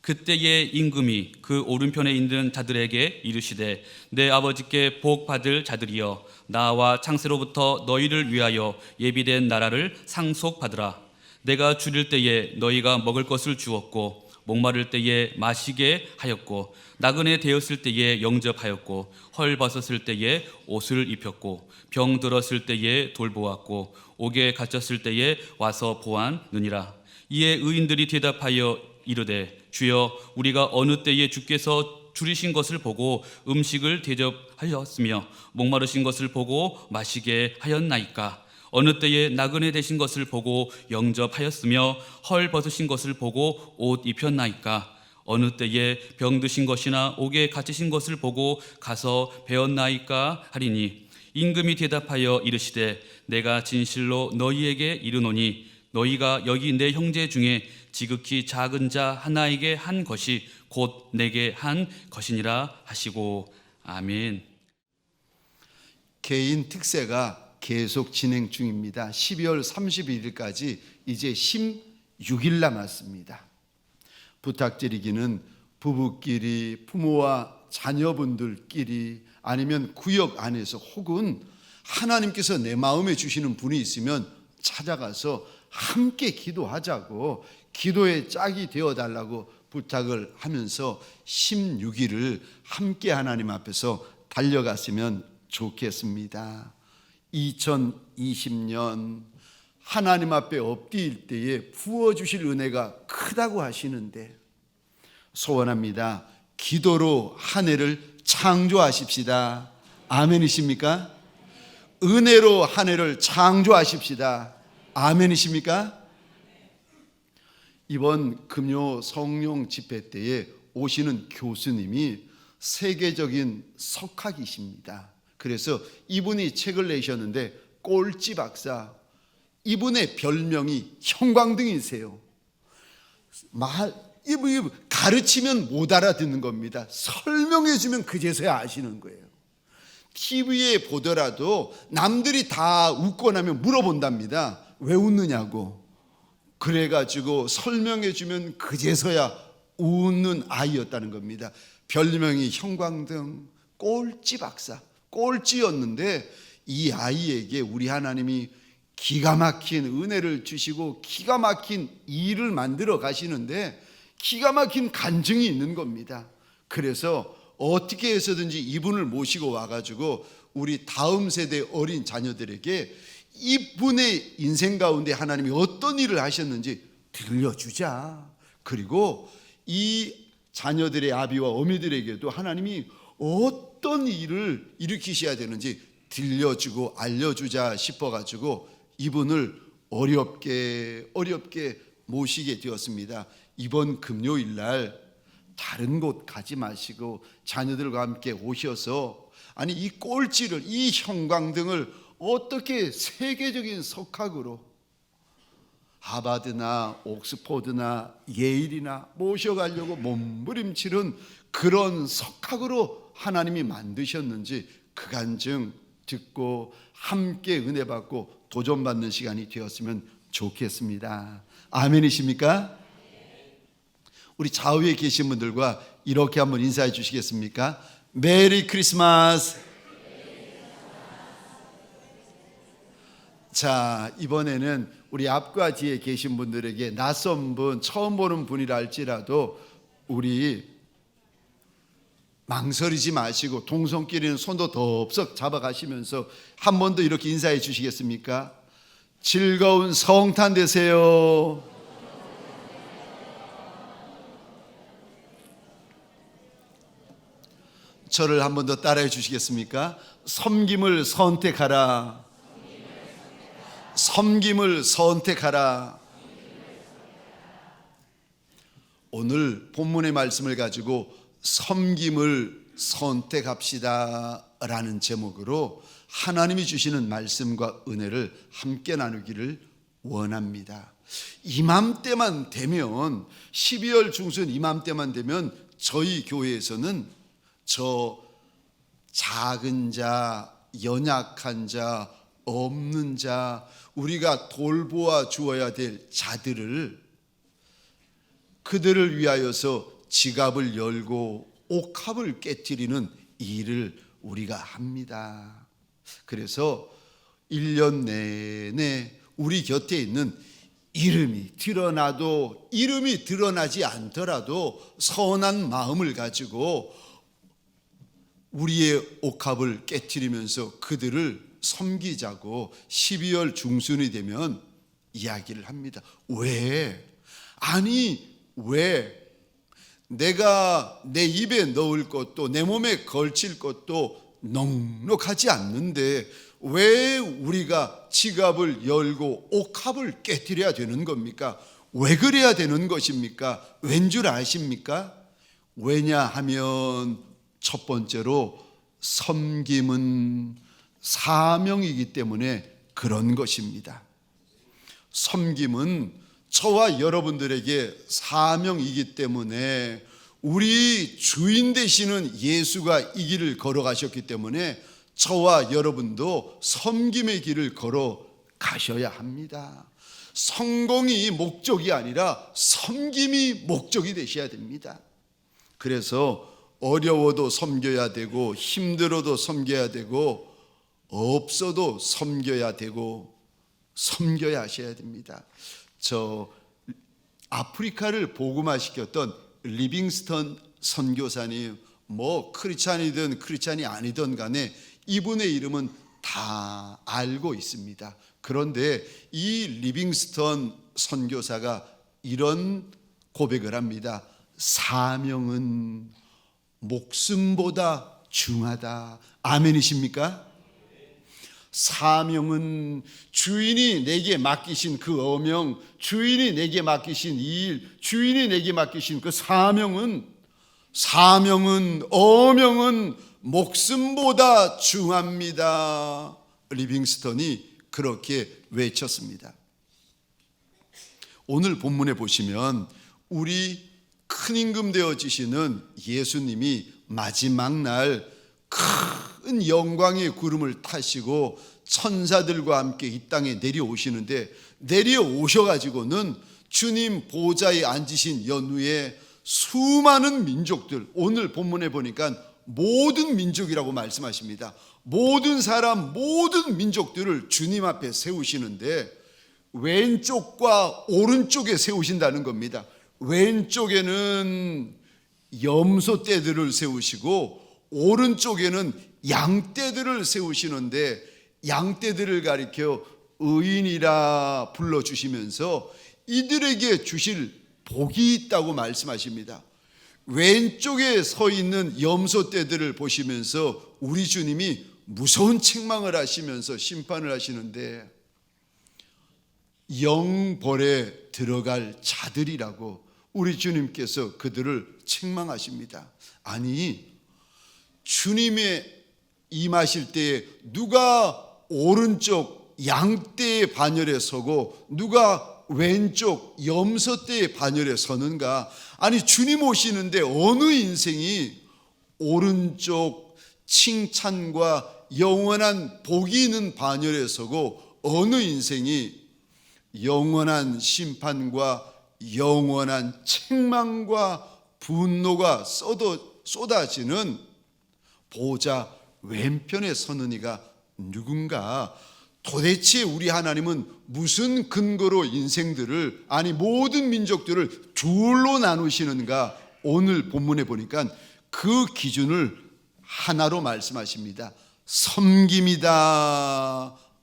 그때의 임금이 그 오른편에 있는 자들에게 이르시되 내 아버지께 복 받을 자들이여 나와 창세로부터 너희를 위하여 예비된 나라를 상속받으라. 내가 줄일 때에 너희가 먹을 것을 주었고 목마를 때에 마시게 하였고 나그네 되었을 때에 영접하였고 헐 벗었을 때에 옷을 입혔고 병 들었을 때에 돌보았고 옥에 갇혔을 때에 와서 보았느니라. 이에 의인들이 대답하여 이르되 주여 우리가 어느 때에 주께서 줄이신 것을 보고 음식을 대접하였으며 목마르신 것을 보고 마시게 하였나이까? 어느 때에 나그네 되신 것을 보고 영접하였으며 헐 벗으신 것을 보고 옷 입혔나이까? 어느 때에 병드신 것이나 옥에 갇히신 것을 보고 가서 배웠나이까? 하리니 임금이 대답하여 이르시되 내가 진실로 너희에게 이르노니 너희가 여기 내 형제 중에 지극히 작은 자 하나에게 한 것이 곧 내게 한 것이니라 하시고. 아멘. 개인 특세가 계속 진행 중입니다. 12월 31일까지 이제 16일 남았습니다. 부탁드리기는 부부끼리, 부모와 자녀분들끼리, 아니면 구역 안에서 혹은 하나님께서 내 마음에 주시는 분이 있으면 찾아가서 함께 기도하자고, 기도의 짝이 되어달라고 부탁을 하면서 16일을 함께 하나님 앞에서 달려갔으면 좋겠습니다. 2020년 하나님 앞에 엎드릴 때에 부어주실 은혜가 크다고 하시는데 소원합니다. 기도로 한 해를 창조하십시다. 아멘이십니까? 은혜로 한 해를 창조하십시다. 아멘이십니까? 이번 금요 성령 집회 때에 오시는 교수님이 세계적인 석학이십니다. 그래서 이분이 책을 내셨는데 꼴찌 박사, 이분의 별명이 형광등이세요. 이분 가르치면 못 알아듣는 겁니다. 설명해 주면 그제서야 아시는 거예요. TV에 보더라도 남들이 다 웃고 나면 물어본답니다. 왜 웃느냐고. 그래가지고 설명해 주면 그제서야 웃는 아이였다는 겁니다. 별명이 형광등, 꼴찌 박사, 꼴찌였는데 이 아이에게 우리 하나님이 기가 막힌 은혜를 주시고 기가 막힌 일을 만들어 가시는데 기가 막힌 간증이 있는 겁니다. 그래서 어떻게 해서든지 이분을 모시고 와가지고 우리 다음 세대 어린 자녀들에게 이분의 인생 가운데 하나님이 어떤 일을 하셨는지 들려주자. 그리고 이 자녀들의 아비와 어미들에게도 하나님이 어떤 일을 일으키셔야 되는지 들려주고 알려주자 싶어가지고 이분을 어렵게 모시게 되었습니다. 이번 금요일 날 다른 곳 가지 마시고 자녀들과 함께 오셔서 아니 이 꼴찌를, 이 형광등을 어떻게 세계적인 석학으로 하버드나 옥스포드나 예일이나 모셔가려고 몸부림치는 그런 석학으로 하나님이 만드셨는지 그 간증 듣고 함께 은혜 받고 도전받는 시간이 되었으면 좋겠습니다. 아멘이십니까? 우리 좌우에 계신 분들과 이렇게 한번 인사해 주시겠습니까? 메리 크리스마스. 자, 이번에는 우리 앞과 뒤에 계신 분들에게 낯선 분, 처음 보는 분이라 할지라도 우리 망설이지 마시고 동성끼리는 손도 덥석 잡아가시면서 한 번 더 이렇게 인사해 주시겠습니까? 즐거운 성탄 되세요. 저를 한 번 더 따라해 주시겠습니까? 섬김을 선택하라. 섬김을 선택하라. 오늘 본문의 말씀을 가지고 섬김을 선택합시다 라는 제목으로 하나님이 주시는 말씀과 은혜를 함께 나누기를 원합니다. 이맘때만 되면 12월 중순 이맘때만 되면 저희 교회에서는 저 작은 자, 연약한 자, 없는 자, 우리가 돌보아 주어야 될 자들을 그들을 위하여서 지갑을 열고 옥합을 깨트리는 일을 우리가 합니다. 그래서 1년 내내 우리 곁에 있는 이름이 드러나도 이름이 드러나지 않더라도 선한 마음을 가지고 우리의 옥합을 깨트리면서 그들을 섬기자고 12월 중순이 되면 이야기를 합니다. 왜? 아니 왜? 내가 내 입에 넣을 것도 내 몸에 걸칠 것도 넉넉하지 않는데 왜 우리가 지갑을 열고 옥합을 깨트려야 되는 겁니까? 왜 그래야 되는 것입니까? 왠 줄 아십니까? 왜냐하면 첫 번째로 섬김은 사명이기 때문에 그런 것입니다. 섬김은 저와 여러분들에게 사명이기 때문에 우리 주인 되시는 예수가 이 길을 걸어가셨기 때문에 저와 여러분도 섬김의 길을 걸어가셔야 합니다. 성공이 목적이 아니라 섬김이 목적이 되셔야 됩니다. 그래서 어려워도 섬겨야 되고 힘들어도 섬겨야 되고 없어도 섬겨야 되고 섬겨야 하셔야 됩니다. 저 아프리카를 복음화시켰던 리빙스턴 선교사님, 뭐 크리스찬이든 크리스찬이 아니든 간에 이분의 이름은 다 알고 있습니다. 그런데 이 리빙스턴 선교사가 이런 고백을 합니다. 사명은 목숨보다 중하다. 아멘이십니까? 사명은 주인이 내게 맡기신 그 어명, 주인이 내게 맡기신 일, 주인이 내게 맡기신 그 사명은 어명은 목숨보다 중합니다. 리빙스턴이 그렇게 외쳤습니다. 오늘 본문에 보시면 우리 큰 임금 되어지시는 예수님이 마지막 날 큰 영광의 구름을 타시고 천사들과 함께 이 땅에 내려오시는데, 내려오셔가지고는 주님 보좌에 앉으신 연후에 수많은 민족들, 오늘 본문에 보니까 모든 민족이라고 말씀하십니다. 모든 사람, 모든 민족들을 주님 앞에 세우시는데 왼쪽과 오른쪽에 세우신다는 겁니다. 왼쪽에는 염소떼들을 세우시고 오른쪽에는 양떼들을 세우시는데, 양떼들을 가리켜 의인이라 불러주시면서 이들에게 주실 복이 있다고 말씀하십니다. 왼쪽에 서 있는 염소떼들을 보시면서 우리 주님이 무서운 책망을 하시면서 심판을 하시는데, 영벌에 들어갈 자들이라고 우리 주님께서 그들을 책망하십니다. 아니, 주님의 임하실 때에 누가 오른쪽 양떼의 반열에 서고 누가 왼쪽 염소떼의 반열에 서는가? 아니, 주님 오시는데 어느 인생이 오른쪽 칭찬과 영원한 복이 있는 반열에 서고 어느 인생이 영원한 심판과 영원한 책망과 분노가 쏟아지는 보좌 왼편에 서는 이가 누군가? 도대체 우리 하나님은 무슨 근거로 인생들을, 아니 모든 민족들을 둘로 나누시는가? 오늘 본문에 보니까 그 기준을 하나로 말씀하십니다. 섬김이다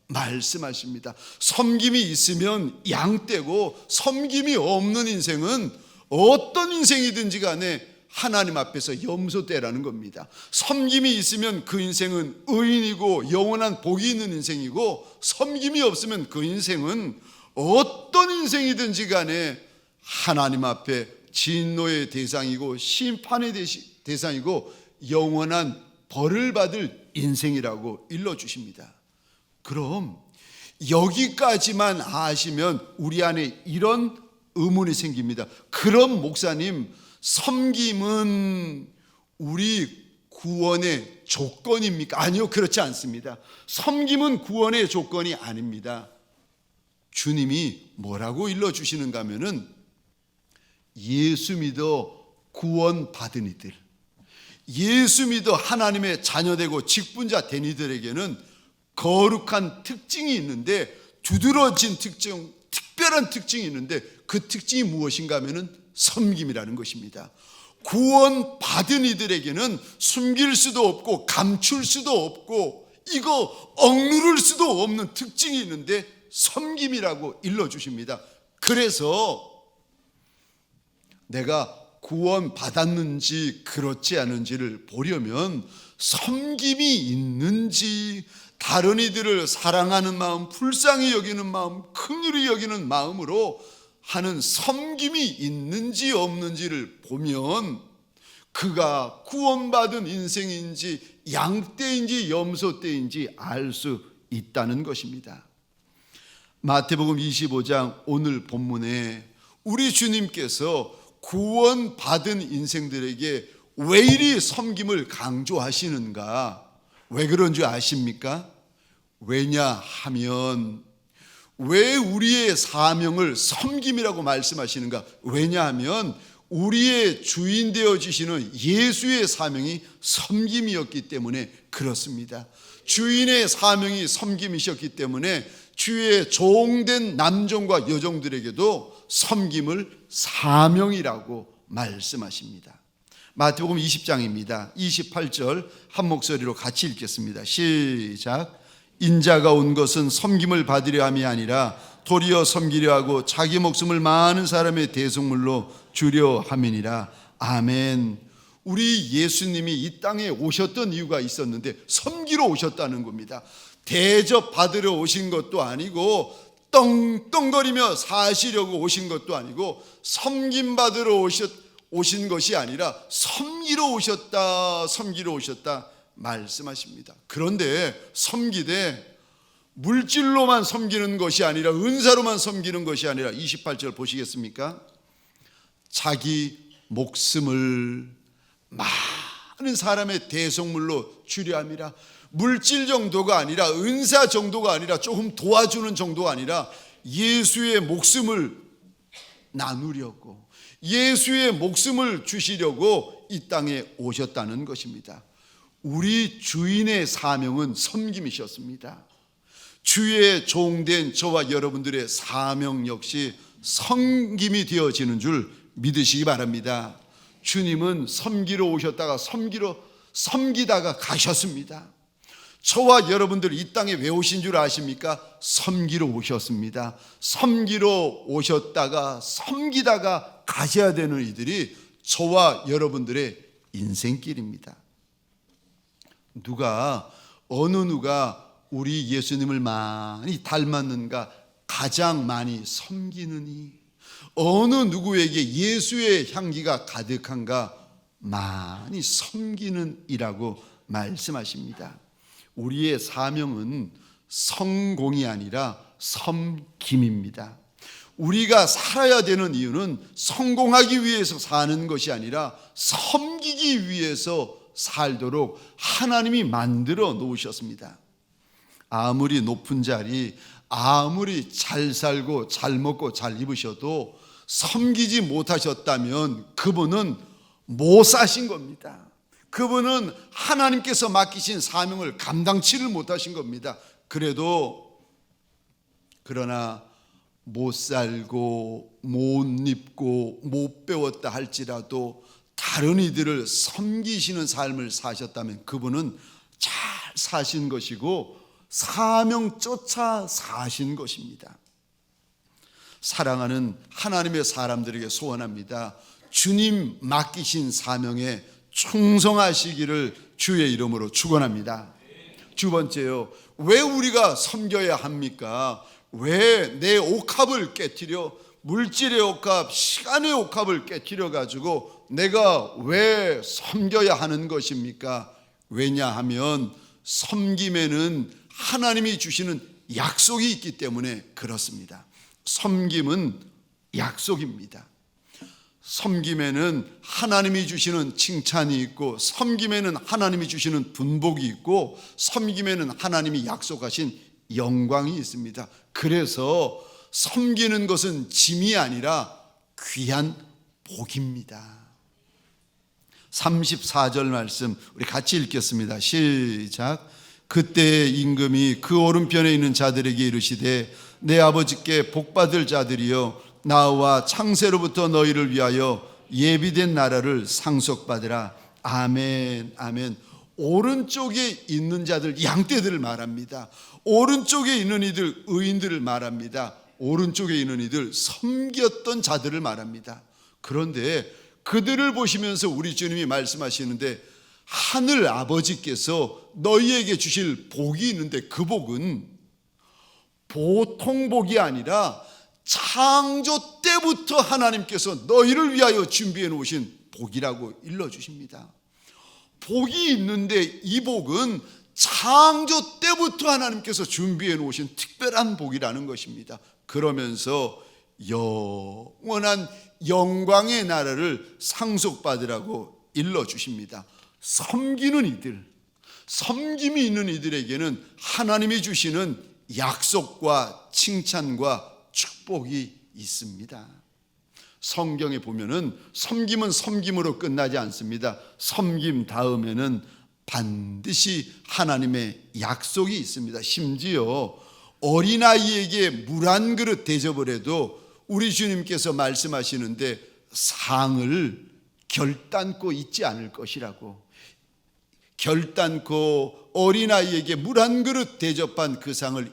말씀하십니다. 섬김이 있으면 양떼고 섬김이 없는 인생은 어떤 인생이든지 간에 하나님 앞에서 염소떼라는 겁니다. 섬김이 있으면 그 인생은 의인이고 영원한 복이 있는 인생이고, 섬김이 없으면 그 인생은 어떤 인생이든지 간에 하나님 앞에 진노의 대상이고 심판의 대상이고 영원한 벌을 받을 인생이라고 일러주십니다. 그럼 여기까지만 아시면 우리 안에 이런 의문이 생깁니다. 그럼 목사님, 섬김은 우리 구원의 조건입니까? 아니요, 그렇지 않습니다. 섬김은 구원의 조건이 아닙니다. 주님이 뭐라고 일러주시는가 하면은 예수 믿어 구원받은 이들, 예수 믿어 하나님의 자녀되고 직분자 된 이들에게는 거룩한 특징이 있는데, 두드러진 특징, 특별한 특징이 있는데, 그 특징이 무엇인가 하면은 섬김이라는 것입니다. 구원받은 이들에게는 숨길 수도 없고 감출 수도 없고 이거 억누를 수도 없는 특징이 있는데 섬김이라고 일러주십니다. 그래서 내가 구원받았는지 그렇지 않은지를 보려면 섬김이 있는지, 다른 이들을 사랑하는 마음, 불쌍히 여기는 마음, 긍휼히 여기는 마음으로 하는 섬김이 있는지 없는지를 보면 그가 구원받은 인생인지 양떼인지 염소떼인지 알 수 있다는 것입니다. 마태복음 25장 오늘 본문에 우리 주님께서 구원받은 인생들에게 왜 이리 섬김을 강조하시는가? 왜 그런 줄 아십니까? 왜냐하면, 왜 우리의 사명을 섬김이라고 말씀하시는가? 왜냐하면 우리의 주인 되어주시는 예수의 사명이 섬김이었기 때문에 그렇습니다. 주인의 사명이 섬김이셨기 때문에 주의 종된 남종과 여종들에게도 섬김을 사명이라고 말씀하십니다. 마태복음 20장입니다. 28절 한 목소리로 같이 읽겠습니다. 시작. 인자가 온 것은 섬김을 받으려 함이 아니라 도리어 섬기려 하고 자기 목숨을 많은 사람의 대속물로 주려 함이니라. 아멘. 우리 예수님이 이 땅에 오셨던 이유가 있었는데 섬기러 오셨다는 겁니다. 대접받으러 오신 것도 아니고 떵떵거리며 사시려고 오신 것도 아니고 섬김받으러 오신 것이 아니라 섬기러 오셨다 말씀하십니다. 그런데 섬기되 물질로만 섬기는 것이 아니라, 은사로만 섬기는 것이 아니라 28절 보시겠습니까? 자기 목숨을 많은 사람의 대속물로 주려 함이라. 물질 정도가 아니라, 은사 정도가 아니라, 조금 도와주는 정도가 아니라 예수의 목숨을 나누려고, 예수의 목숨을 주시려고 이 땅에 오셨다는 것입니다. 우리 주인의 사명은 섬김이셨습니다. 주의 종된 저와 여러분들의 사명 역시 섬김이 되어지는 줄 믿으시기 바랍니다. 주님은 섬기러 오셨다가 섬기다가 가셨습니다. 저와 여러분들 이 땅에 왜 오신 줄 아십니까? 섬기러 오셨습니다. 섬기러 오셨다가 섬기다가 가셔야 되는 이들이 저와 여러분들의 인생길입니다. 어느 누가 우리 예수님을 많이 닮았는가? 가장 많이 섬기느니. 어느 누구에게 예수의 향기가 가득한가? 많이 섬기는 이라고 말씀하십니다. 우리의 사명은 성공이 아니라 섬김입니다. 우리가 살아야 되는 이유는 성공하기 위해서 사는 것이 아니라 섬기기 위해서 살도록 하나님이 만들어 놓으셨습니다. 아무리 높은 자리, 아무리 잘 살고 잘 먹고 잘 입으셔도 섬기지 못하셨다면 그분은 못 사신 겁니다. 그분은 하나님께서 맡기신 사명을 감당치를 못하신 겁니다. 그러나 못 살고 못 입고 못 배웠다 할지라도 다른 이들을 섬기시는 삶을 사셨다면 그분은 잘 사신 것이고 사명 쫓아 사신 것입니다. 사랑하는 하나님의 사람들에게 소원합니다. 주님 맡기신 사명에 충성하시기를 주의 이름으로 축원합니다. 두 번째요, 왜 우리가 섬겨야 합니까? 왜 내 옥합을 깨트려, 물질의 옥합, 시간의 옥합을 깨트려 가지고 내가 왜 섬겨야 하는 것입니까? 왜냐하면 섬김에는 하나님이 주시는 약속이 있기 때문에 그렇습니다. 섬김은 약속입니다. 섬김에는 하나님이 주시는 칭찬이 있고, 섬김에는 하나님이 주시는 분복이 있고, 섬김에는 하나님이 약속하신 영광이 있습니다. 그래서 섬기는 것은 짐이 아니라 귀한 복입니다. 34절 말씀 우리 같이 읽겠습니다. 시작. 그때 임금이 그 오른편에 있는 자들에게 이르시되 내 아버지께 복받을 자들이여 나와 창세로부터 너희를 위하여 예비된 나라를 상속받으라. 아멘 아멘. 오른쪽에 있는 자들, 양떼들을 말합니다. 오른쪽에 있는 이들, 의인들을 말합니다. 오른쪽에 있는 이들, 섬겼던 자들을 말합니다. 그런데 그들을 보시면서 우리 주님이 말씀하시는데 하늘 아버지께서 너희에게 주실 복이 있는데 그 복은 보통 복이 아니라 창조 때부터 하나님께서 너희를 위하여 준비해 놓으신 복이라고 일러주십니다. 복이 있는데 이 복은 창조 때부터 하나님께서 준비해 놓으신 특별한 복이라는 것입니다. 그러면서 영원한 영광의 나라를 상속받으라고 일러주십니다. 섬기는 이들, 섬김이 있는 이들에게는 하나님이 주시는 약속과 칭찬과 축복이 있습니다. 성경에 보면은 섬김은 섬김으로 끝나지 않습니다. 섬김 다음에는 반드시 하나님의 약속이 있습니다. 심지어 어린아이에게 물 한 그릇 대접을 해도 우리 주님께서 말씀하시는데 상을 결단코 잊지 않을 것이라고, 결단코 어린아이에게 물 한 그릇 대접한 그 상을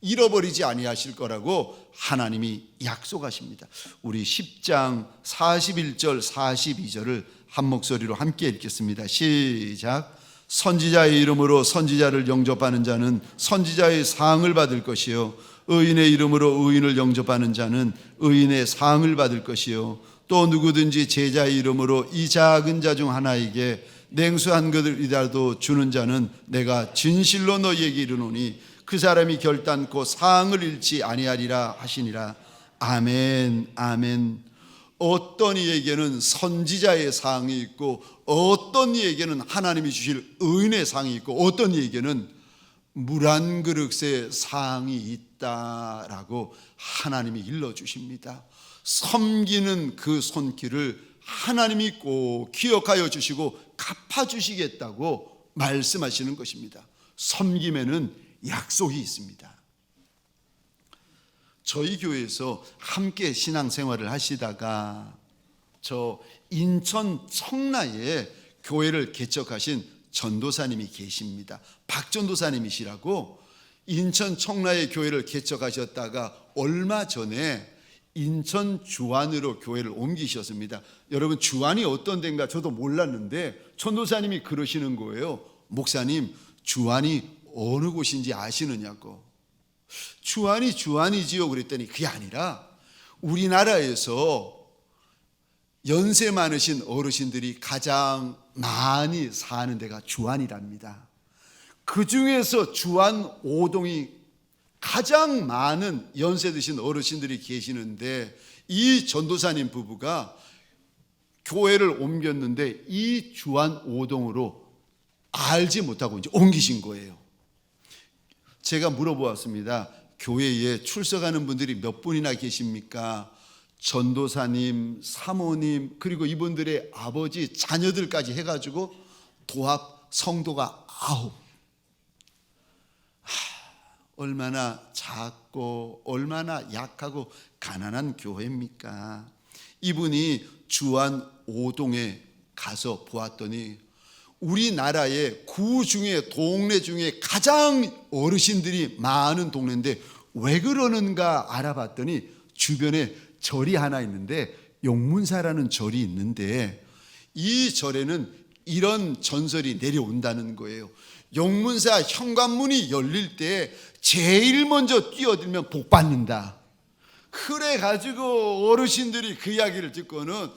잃어버리지 아니하실 거라고 하나님이 약속하십니다. 우리 10장 41절 42절을 한 목소리로 함께 읽겠습니다. 시작. 선지자의 이름으로 선지자를 영접하는 자는 선지자의 상을 받을 것이요 의인의 이름으로 의인을 영접하는 자는 의인의 상을 받을 것이요 또 누구든지 제자의 이름으로 이 작은 자 중 하나에게 냉수 한 그릇이라도 주는 자는 내가 진실로 너희에게 이르노니 그 사람이 결단코 상을 잃지 아니하리라 하시니라. 아멘 아멘. 어떤 이에게는 선지자의 상이 있고 어떤 이에게는 하나님이 주실 의인의 상이 있고 어떤 이에게는 물 한 그릇의 상이 있다라고 하나님이 일러주십니다. 섬기는 그 손길을 하나님이 꼭 기억하여 주시고 갚아주시겠다고 말씀하시는 것입니다. 섬김에는 약속이 있습니다. 저희 교회에서 함께 신앙생활을 하시다가 저 인천 청라에 교회를 개척하신 전도사님이 계십니다. 박전도사님이시라고 인천 청라에 교회를 개척하셨다가 얼마 전에 인천 주안으로 교회를 옮기셨습니다. 여러분 주안이 어떤 데인가 저도 몰랐는데 전도사님이 그러시는 거예요. 목사님 주안이 어느 곳인지 아시느냐고. 주안이 주안이지요 그랬더니 그게 아니라 우리나라에서 연세 많으신 어르신들이 가장 많이 사는 데가 주안이랍니다. 그 중에서 주안 5동이 가장 많은 연세 드신 어르신들이 계시는데 이 전도사님 부부가 교회를 옮겼는데 이 주안 5동으로 알지 못하고 이제 옮기신 거예요. 제가 물어보았습니다. 교회에 출석하는 분들이 몇 분이나 계십니까? 전도사님, 사모님, 그리고 이분들의 아버지, 자녀들까지 해가지고 도합 성도가 9. 얼마나 작고 얼마나 약하고 가난한 교회입니까? 이분이 주안 5동에 가서 보았더니 우리나라의 구 중에 동네 중에 가장 어르신들이 많은 동네인데 왜 그러는가 알아봤더니 주변에 절이 하나 있는데 용문사라는 절이 있는데 이 절에는 이런 전설이 내려온다는 거예요. 용문사 현관문이 열릴 때 제일 먼저 뛰어들면 복 받는다. 그래 가지고 어르신들이 그 이야기를 듣고는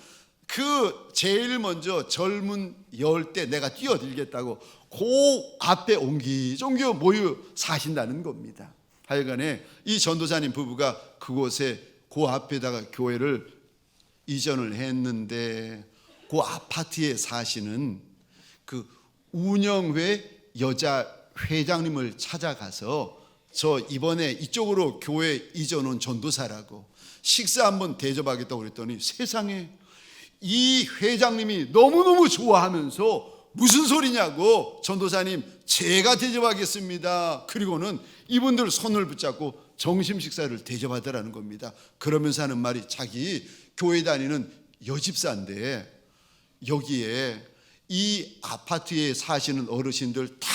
그 제일 먼저 절문 열 때 내가 뛰어들겠다고 그 앞에 옹기종기 모여 사신다는 겁니다. 하여간에 이 전도사님 부부가 그곳에 그 앞에다가 교회를 이전을 했는데 그 아파트에 사시는 그 운영회 여자 회장님을 찾아가서 저 이번에 이쪽으로 교회 이전 온 전도사라고 식사 한번 대접하겠다고 그랬더니 세상에 이 회장님이 너무너무 좋아하면서 무슨 소리냐고, 전도사님 제가 대접하겠습니다. 그리고는 이분들 손을 붙잡고 점심 식사를 대접하더라는 겁니다. 그러면서 하는 말이, 자기 교회 다니는 여집사인데 여기에 이 아파트에 사시는 어르신들 다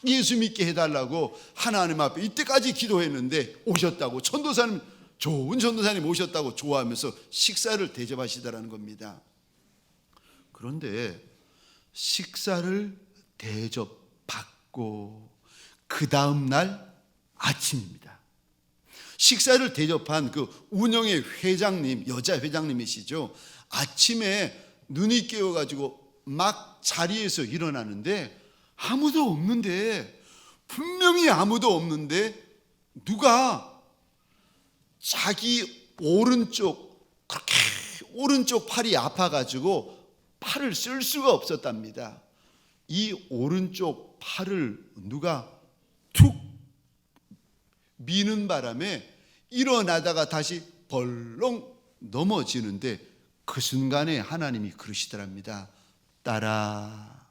예수 믿게 해달라고 하나님 앞에 이때까지 기도했는데 오셨다고, 전도사님, 좋은 전도사님 오셨다고 좋아하면서 식사를 대접하시더라는 겁니다. 그런데 식사를 대접받고 그 다음 날 아침입니다. 식사를 대접한 그 운영의 회장님, 여자 회장님이시죠. 아침에 눈이 깨어가지고 막 자리에서 일어나는데 아무도 없는데, 분명히 아무도 없는데 누가 자기 오른쪽, 그렇게 오른쪽 팔이 아파가지고 팔을 쓸 수가 없었답니다. 이 오른쪽 팔을 누가 툭 미는 바람에 일어나다가 다시 벌렁 넘어지는데, 그 순간에 하나님이 그러시더랍니다. 딸아,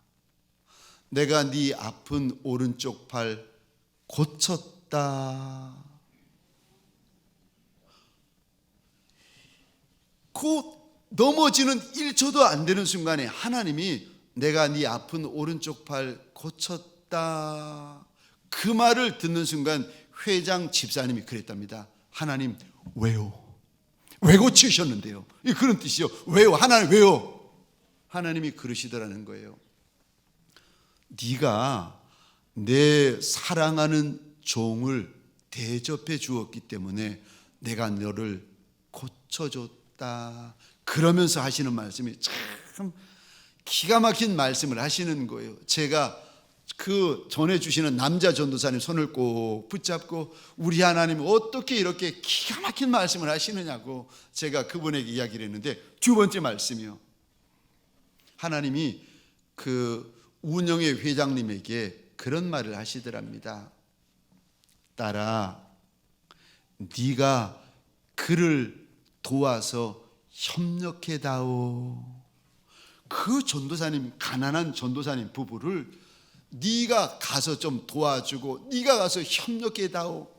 내가 네 아픈 오른쪽 팔 고쳤다. 그 넘어지는 1초도 안 되는 순간에 하나님이 내가 네 아픈 오른쪽 팔 고쳤다, 그 말을 듣는 순간 회장 집사님이 그랬답니다. 하나님 왜요? 왜 고치셨는데요? 그런 뜻이요. 왜요? 하나님 왜요? 하나님이 그러시더라는 거예요. 네가 내 사랑하는 종을 대접해 주었기 때문에 내가 너를 고쳐줬다. 그러면서 하시는 말씀이 참 기가 막힌 말씀을 하시는 거예요. 제가 그 전해주시는 남자 전도사님 손을 꼭 붙잡고, 우리 하나님 어떻게 이렇게 기가 막힌 말씀을 하시느냐고 제가 그분에게 이야기를 했는데, 두 번째 말씀이요. 하나님이 그 운영의 회장님에게 그런 말을 하시더랍니다. 딸아, 네가 그를 도와서 협력해다오. 그 전도사님, 가난한 전도사님 부부를 네가 가서 좀 도와주고 네가 가서 협력해다오.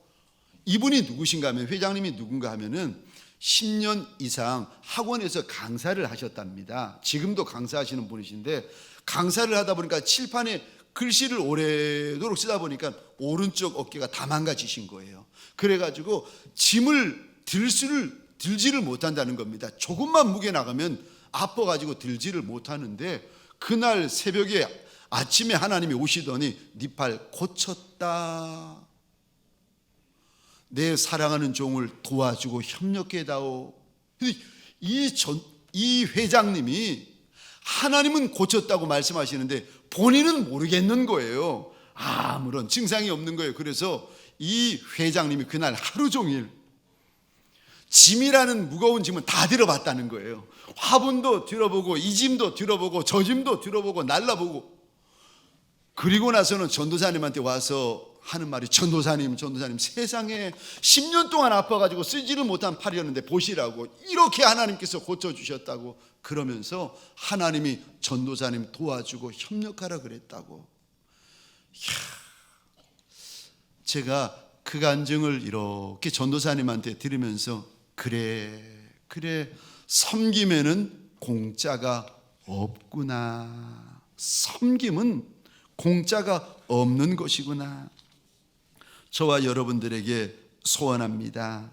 이분이 누구신가 하면, 회장님이 누군가 하면은 10년 이상 학원에서 강사를 하셨답니다. 지금도 강사하시는 분이신데, 강사를 하다 보니까 칠판에 글씨를 오래도록 쓰다 보니까 오른쪽 어깨가 다 망가지신 거예요. 그래가지고 짐을 들지를 못한다는 겁니다. 조금만 무게 나가면 아파가지고 들지를 못하는데, 그날 새벽에 아침에 하나님이 오시더니 네 팔 고쳤다. 내 사랑하는 종을 도와주고 협력해다오. 이 회장님이 하나님은 고쳤다고 말씀하시는데 본인은 모르겠는 거예요. 아무런 증상이 없는 거예요. 그래서 이 회장님이 그날 하루 종일 짐이라는 무거운 짐은 다 들어봤다는 거예요. 화분도 들어보고, 이 짐도 들어보고, 저 짐도 들어보고, 날라보고. 그리고 나서는 전도사님한테 와서 하는 말이, 전도사님 세상에 10년 동안 아파가지고 쓰지를 못한 팔이었는데 보시라고, 이렇게 하나님께서 고쳐주셨다고. 그러면서 하나님이 전도사님 도와주고 협력하라 그랬다고. 제가 그 간증을 이렇게 전도사님한테 들으면서, 그래 섬김에는 공짜가 없구나. 섬김은 공짜가 없는 것이구나. 저와 여러분들에게 소원합니다.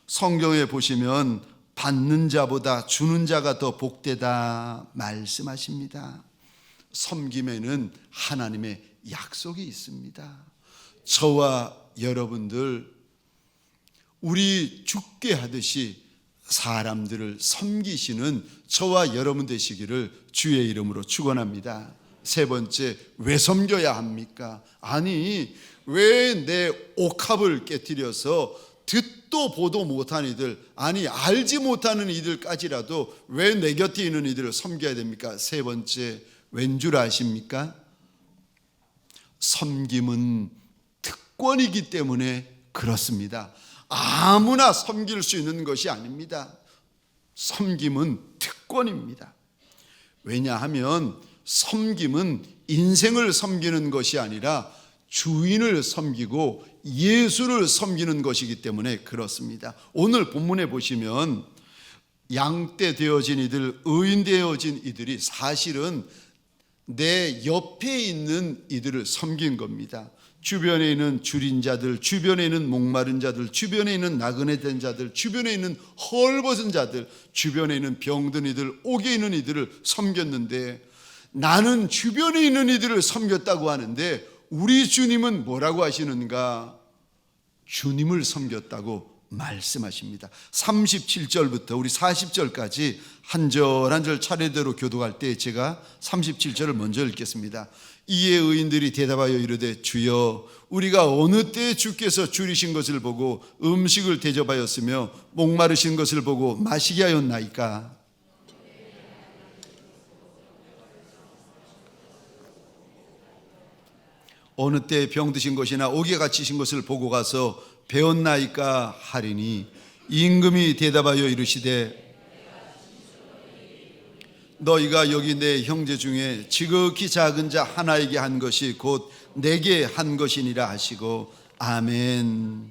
성경에 보시면 받는 자보다 주는 자가 더 복되다 말씀하십니다. 섬김에는 하나님의 약속이 있습니다. 저와 여러분들, 우리 죽게 하듯이 사람들을 섬기시는 저와 여러분 되시기를 주의 이름으로 축원합니다. 세 번째, 왜 섬겨야 합니까? 아니, 왜 내 옥합을 깨뜨려서 듣도 보도 못한 이들, 아니 알지 못하는 이들까지라도 왜 내 곁에 있는 이들을 섬겨야 됩니까? 세 번째, 왠 줄 아십니까? 섬김은 특권이기 때문에 그렇습니다. 아무나 섬길 수 있는 것이 아닙니다. 섬김은 특권. 특권입니다. 왜냐하면 섬김은 인생을 섬기는 것이 아니라 주인을 섬기고 예수를 섬기는 것이기 때문에 그렇습니다. 오늘 본문에 보시면 양떼 되어진 이들, 의인 되어진 이들이 사실은 내 옆에 있는 이들을 섬긴 겁니다. 주변에 있는 줄인 자들, 주변에 있는 목마른 자들, 주변에 있는 나그네 된 자들, 주변에 있는 헐벗은 자들, 주변에 있는 병든 이들, 옥에 있는 이들을 섬겼는데, 나는 주변에 있는 이들을 섬겼다고 하는데 우리 주님은 뭐라고 하시는가? 주님을 섬겼다고 말씀하십니다. 37절부터 우리 40절까지 한 절 한 절 차례대로 교독할 때 제가 37절을 먼저 읽겠습니다. 이에 의인들이 대답하여 이르되 주여 우리가 어느 때 주께서 줄이신 것을 보고 음식을 대접하였으며 목마르신 것을 보고 마시게 하였나이까? 어느 때 병드신 것이나 옥에 갇히신 것을 보고 가서 배웠나이까 하리니 임금이 대답하여 이르시되 너희가 여기 내 형제 중에 지극히 작은 자 하나에게 한 것이 곧 내게 한 것이니라 하시고 아멘.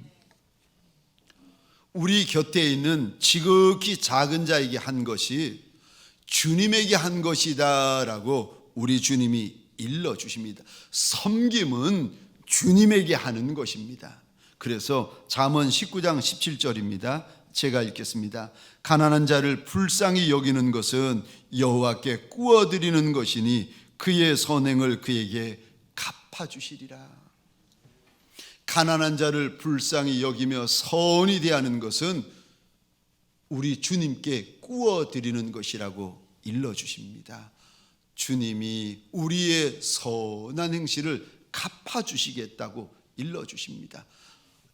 우리 곁에 있는 지극히 작은 자에게 한 것이 주님에게 한 것이다 라고 우리 주님이 일러주십니다. 섬김은 주님에게 하는 것입니다. 그래서 잠언 19장 17절입니다. 제가 읽겠습니다. 가난한 자를 불쌍히 여기는 것은 여호와께 꾸어드리는 것이니 그의 선행을 그에게 갚아주시리라. 가난한 자를 불쌍히 여기며 선히 대하는 것은 우리 주님께 꾸어드리는 것이라고 일러주십니다. 주님이 우리의 선한 행실을 갚아주시겠다고 일러주십니다.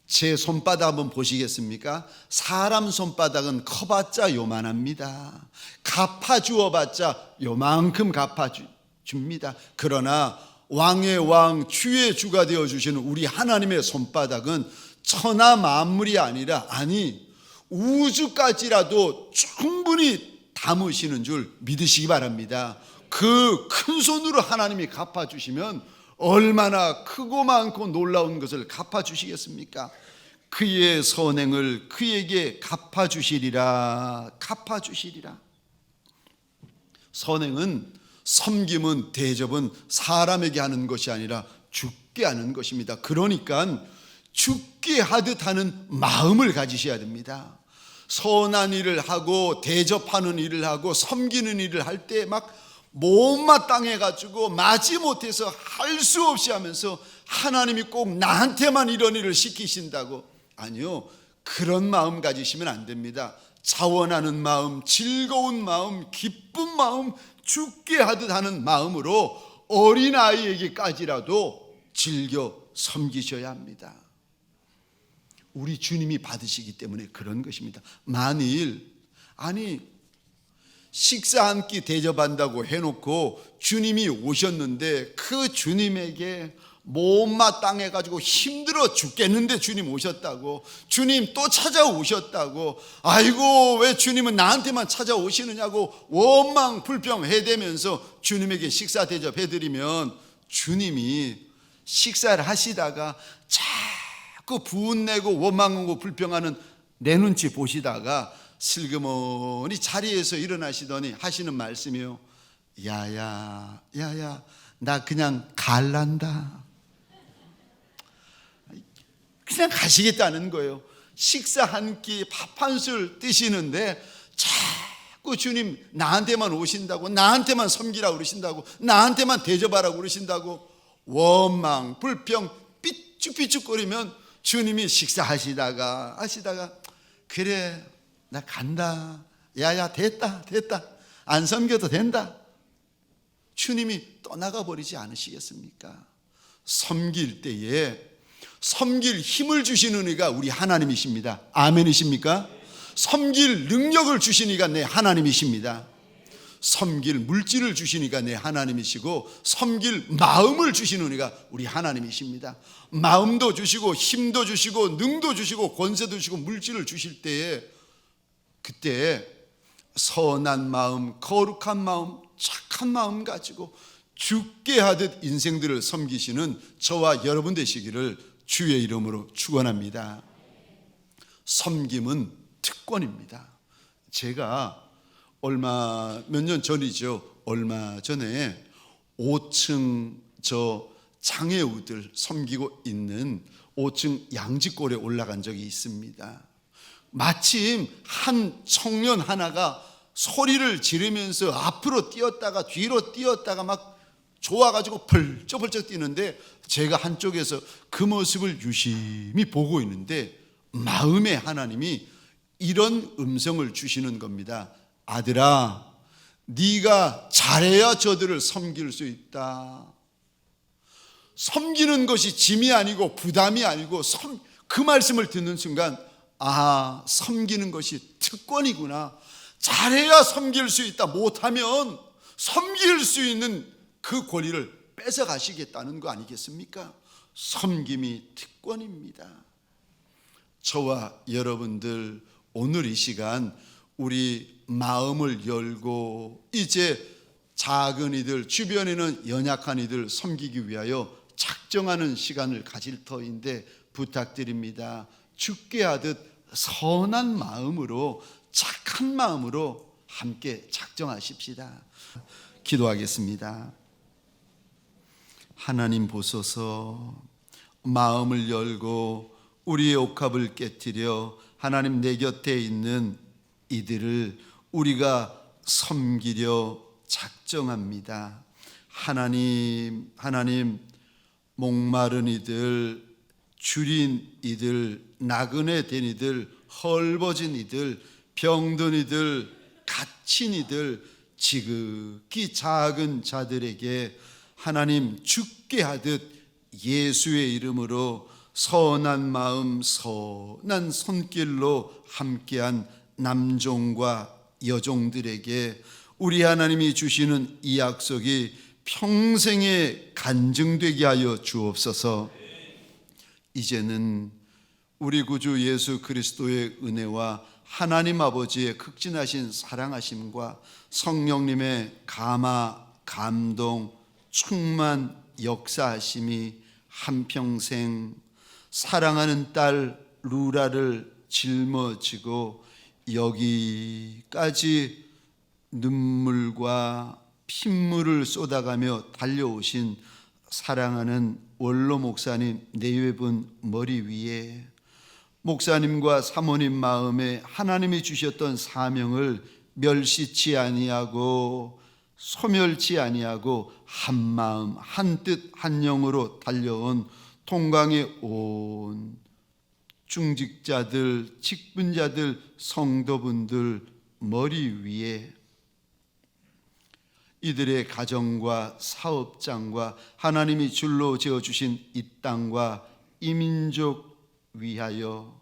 제 손바닥 한번 보시겠습니까? 사람 손바닥은 커봤자 요만합니다. 갚아주어봤자 요만큼 갚아줍니다. 그러나 왕의 왕 주의 주가 되어주시는 우리 하나님의 손바닥은 천하 만물이 아니라 우주까지라도 충분히 담으시는 줄 믿으시기 바랍니다. 그 큰 손으로 하나님이 갚아주시면 얼마나 크고 많고 놀라운 것을 갚아주시겠습니까? 그의 선행을 그에게 갚아주시리라. 선행은, 섬김은, 대접은 사람에게 하는 것이 아니라 주께 하는 것입니다. 그러니까 주께 하듯 하는 마음을 가지셔야 됩니다. 선한 일을 하고 대접하는 일을 하고 섬기는 일을 할 때 막 못마땅해가지고 마지못해서 할 수 없이 하면서 하나님이 꼭 나한테만 이런 일을 시키신다고, 아니요, 그런 마음 가지시면 안 됩니다. 자원하는 마음, 즐거운 마음, 기쁜 마음, 주께 하듯 하는 마음으로 어린아이에게까지라도 즐겨 섬기셔야 합니다. 우리 주님이 받으시기 때문에 그런 것입니다. 만일 식사 한 끼 대접한다고 해놓고 주님이 오셨는데 그 주님에게 못마땅해가지고 힘들어 죽겠는데 주님 오셨다고, 주님 또 찾아오셨다고, 아이고 왜 주님은 나한테만 찾아오시느냐고 원망 불평 해대면서 주님에게 식사 대접해드리면 주님이 식사를 하시다가 자꾸 분내고 원망하고 불평하는 내 눈치 보시다가 슬그머니 자리에서 일어나시더니 하시는 말씀이요, 야야 나 그냥 갈란다. 그냥 가시겠다는 거예요. 식사 한 끼 밥 한 술 드시는데 자꾸 주님 나한테만 오신다고, 나한테만 섬기라고 그러신다고, 나한테만 대접하라고 그러신다고 원망 불평 삐죽삐죽거리면 주님이 식사하시다가 그래 나 간다, 야야 됐다 안 섬겨도 된다, 주님이 떠나가 버리지 않으시겠습니까? 섬길 때에 섬길 힘을 주시는 이가 우리 하나님이십니다. 아멘이십니까? 섬길 능력을 주시니까 내 하나님이십니다. 섬길 물질을 주시니까 내 하나님이시고, 섬길 마음을 주시는 이가 우리 하나님이십니다. 마음도 주시고 힘도 주시고 능도 주시고 권세도 주시고 물질을 주실 때에 그때 선한 마음, 거룩한 마음, 착한 마음 가지고 죽게 하듯 인생들을 섬기시는 저와 여러분 되시기를 주의 이름으로 축원합니다. 섬김은 특권입니다. 제가 몇 년 전이죠. 얼마 전에 5층 저 장애우들 섬기고 있는 5층 양지골에 올라간 적이 있습니다. 마침 한 청년 하나가 소리를 지르면서 앞으로 뛰었다가 뒤로 뛰었다가 막 좋아가지고 펄쩍펄쩍 뛰는데 제가 한쪽에서 그 모습을 유심히 보고 있는데 마음에 하나님이 이런 음성을 주시는 겁니다. 아들아, 네가 잘해야 저들을 섬길 수 있다. 섬기는 것이 짐이 아니고 부담이 아니고 그 말씀을 듣는 순간 섬기는 것이 특권이구나. 잘해야 섬길 수 있다. 못하면 섬길 수 있는 그 권리를 뺏어 가시겠다는 거 아니겠습니까? 섬김이 특권입니다. 저와 여러분들 오늘 이 시간 우리 마음을 열고 이제 작은 이들, 주변에는 연약한 이들 섬기기 위하여 작정하는 시간을 가질 터인데 부탁드립니다. 죽게 하듯 선한 마음으로, 착한 마음으로 함께 작정하십시다. 기도하겠습니다. 하나님 보소서, 마음을 열고 우리의 옥합을 깨뜨려 하나님 내 곁에 있는 이들을 우리가 섬기려 작정합니다. 하나님, 목마른 이들, 줄인 이들, 나그네 된 이들, 헐벗은 이들, 병든 이들, 갇힌 이들, 지극히 작은 자들에게 하나님 죽게 하듯 예수의 이름으로 선한 마음, 선한 손길로 함께한 남종과 여종들에게 우리 하나님이 주시는 이 약속이 평생에 간증되게 하여 주옵소서. 이제는 우리 구주 예수 그리스도의 은혜와 하나님 아버지의 극진하신 사랑하심과 성령님의 감화, 감동, 충만, 역사하심이 한평생 사랑하는 딸 루라를 짊어지고 여기까지 눈물과 핏물을 쏟아가며 달려오신 사랑하는 원로 목사님 내외분 머리 위에 목사님과 사모님 마음에 하나님이 주셨던 사명을 멸시치 아니하고 소멸치 아니하고 한 마음 한 뜻 한 영으로 달려온 통강의 온 중직자들, 직분자들, 성도분들 머리 위에 이들의 가정과 사업장과 하나님이 줄로 지어주신 이 땅과 이 민족 위하여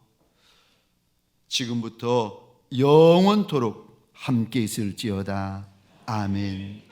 지금부터 영원토록 함께 있을지어다. 아멘.